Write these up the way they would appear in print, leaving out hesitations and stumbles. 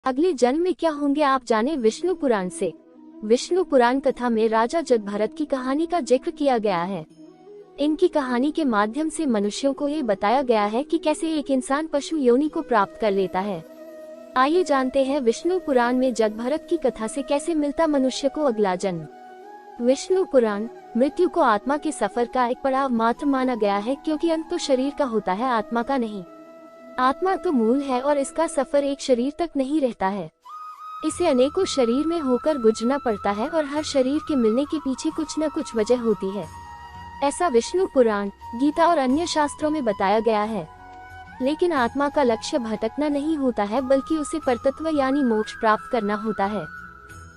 अगले जन्म में क्या होंगे, आप जाने विष्णु पुराण से। विष्णु पुराण कथा में राजा जगभरत की कहानी का जिक्र किया गया है। इनकी कहानी के माध्यम से मनुष्यों को ये बताया गया है कि कैसे एक इंसान पशु योनि को प्राप्त कर लेता है। आइए जानते हैं विष्णु पुराण में जगभरत की कथा से कैसे मिलता मनुष्य को अगला जन्म। विष्णु पुराण मृत्यु को आत्मा के सफर का एक पड़ाव मात्र माना गया है, क्योंकि अंत तो शरीर का होता है, आत्मा का नहीं। आत्मा तो मूल है और इसका सफर एक शरीर तक नहीं रहता है। इसे अनेकों शरीर में होकर गुजरना पड़ता है और हर शरीर के मिलने के पीछे कुछ न कुछ वजह होती है। ऐसा विष्णु पुराण, गीता और अन्य शास्त्रों में बताया गया है। लेकिन आत्मा का लक्ष्य भटकना नहीं होता है, बल्कि उसे परतत्व यानी मोक्ष प्राप्त करना होता है।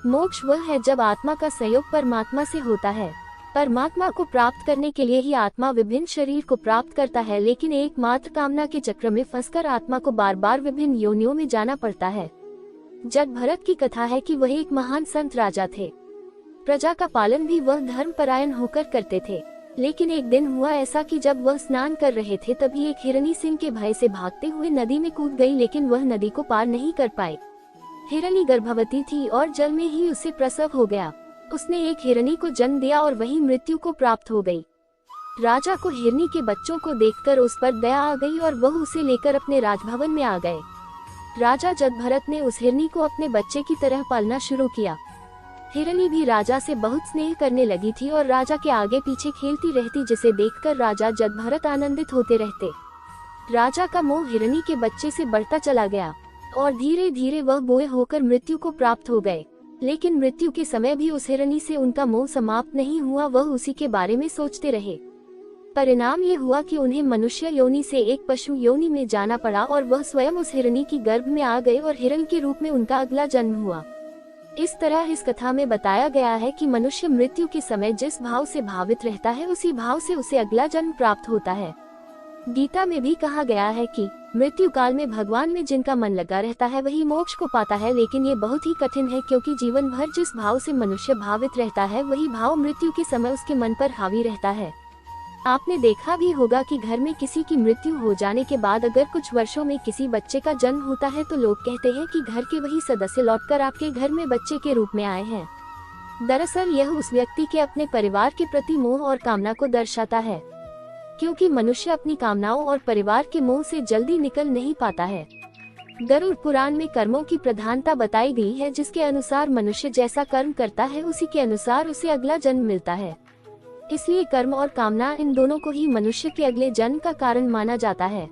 मोक्ष वह है जब आत्मा का संयोग परमात्मा से होता है। परमात्मा को प्राप्त करने के लिए ही आत्मा विभिन्न शरीर को प्राप्त करता है, लेकिन एकमात्र कामना के चक्र में फंसकर आत्मा को बार बार विभिन्न योनियों में जाना पड़ता है। जगभरत की कथा है कि वह एक महान संत राजा थे। प्रजा का पालन भी वह धर्मपरायण होकर करते थे। लेकिन एक दिन हुआ ऐसा कि जब वह स्नान कर रहे थे, तभी एक हिरनी सिंह के भय से भागते हुए नदी में कूद गई, लेकिन वह नदी को पार नहीं कर पाई। हिरनी गर्भवती थी और जल में ही उसे प्रसव हो गया। उसने एक हिरनी को जन्म दिया और वही मृत्यु को प्राप्त हो गई। राजा को हिरनी के बच्चों को देखकर उस पर दया आ गई और वह उसे लेकर अपने राजभवन में आ गए। राजा जगभरत ने उस हिरनी को अपने बच्चे की तरह पालना शुरू किया। हिरनी भी राजा से बहुत स्नेह करने लगी थी और राजा के आगे पीछे खेलती रहती, जिसे देखकर राजा जगभरत आनंदित होते रहते। राजा का मोह हिरनी के बच्चे से बढ़ता चला गया और धीरे धीरे वह बोए होकर मृत्यु को प्राप्त हो गए। लेकिन मृत्यु के समय भी उस हिरनी से उनका मोह समाप्त नहीं हुआ, वह उसी के बारे में सोचते रहे। परिणाम ये हुआ कि उन्हें मनुष्य योनि से एक पशु योनि में जाना पड़ा और वह स्वयं उस हिरनी की गर्भ में आ गए और हिरण के रूप में उनका अगला जन्म हुआ। इस तरह इस कथा में बताया गया है कि मनुष्य मृत्यु के समय जिस भाव से भावित रहता है, उसी भाव से उसे अगला जन्म प्राप्त होता है। गीता में भी कहा गया है कि मृत्यु काल में भगवान में जिनका मन लगा रहता है वही मोक्ष को पाता है। लेकिन ये बहुत ही कठिन है, क्योंकि जीवन भर जिस भाव से मनुष्य भावित रहता है, वही भाव मृत्यु के समय उसके मन पर हावी रहता है। आपने देखा भी होगा कि घर में किसी की मृत्यु हो जाने के बाद अगर कुछ वर्षों में किसी बच्चे का जन्म होता है, तो लोग कहते हैं कि घर के वही सदस्य लौटकर आपके घर में बच्चे के रूप में आए हैं। दरअसल यह उस व्यक्ति के अपने परिवार के प्रति मोह और कामना को दर्शाता है, क्योंकि मनुष्य अपनी कामनाओं और परिवार के मोह से जल्दी निकल नहीं पाता है। गरुड़ पुराण में कर्मों की प्रधानता बताई गई है, जिसके अनुसार मनुष्य जैसा कर्म करता है उसी के अनुसार उसे अगला जन्म मिलता है। इसलिए कर्म और कामना, इन दोनों को ही मनुष्य के अगले जन्म का कारण माना जाता है।